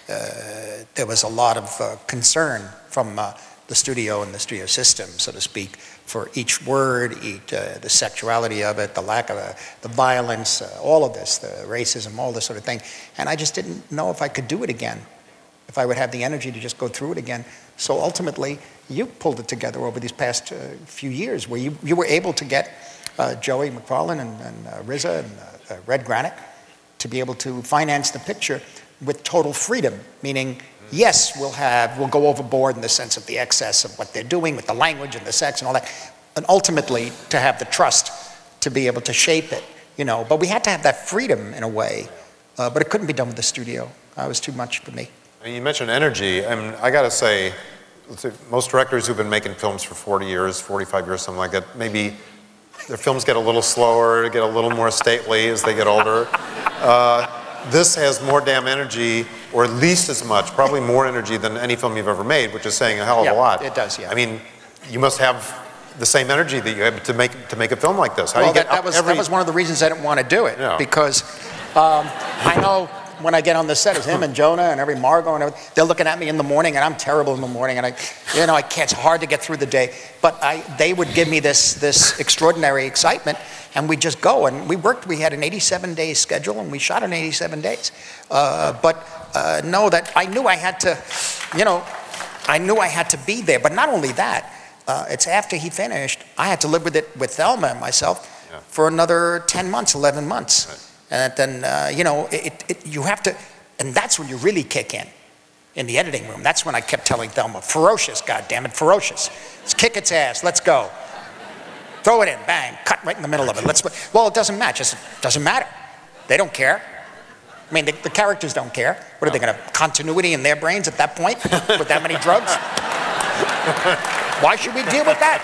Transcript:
there was a lot of concern from the studio and the studio system, so to speak, for each word, the sexuality of it, the lack of the violence, all of this, the racism, all this sort of thing. And I just didn't know if I could do it again, if I would have the energy to just go through it again. So ultimately, you pulled it together over these past few years, where you were able to get Joey McFarlane and RZA and Red Granite to be able to finance the picture with total freedom, meaning, yes, we'll go overboard in the sense of the excess of what they're doing with the language and the sex and all that, and ultimately to have the trust to be able to shape it, you know. But we had to have that freedom in a way, but it couldn't be done with the studio. It was too much for me. You mentioned energy. I mean, I gotta say, most directors who've been making films for 40 years, 45 years, something like that, maybe their films get a little slower, get a little more stately as they get older. This has more damn energy, or at least as much, probably more energy than any film you've ever made, which is saying a hell of a lot. It does, yeah. I mean, you must have the same energy that you have to make a film like this. How well, do you get that was one of the reasons I didn't want to do it, because I know when I get on the set, it's him and Jonah and every Margot and everything, they're looking at me in the morning, and I'm terrible in the morning, and I can't, it's hard to get through the day, but they would give me this extraordinary excitement, and we'd just go, and we had an 87-day schedule, and we shot in 87 days, but know that I knew I had to, I knew I had to be there, but not only that, it's after he finished, I had to live with it with Thelma and myself for another 10 months, 11 months. Right. And then, you have to, and that's when you really kick in the editing room. That's when I kept telling Thelma, ferocious, goddammit, ferocious. Let's kick its ass, let's go. Throw it in, bang, cut right in the middle of it. Well, it doesn't match, it doesn't matter. They don't care. I mean, the characters don't care. What are they gonna, continuity in their brains at that point with that many drugs? Why should we deal with that?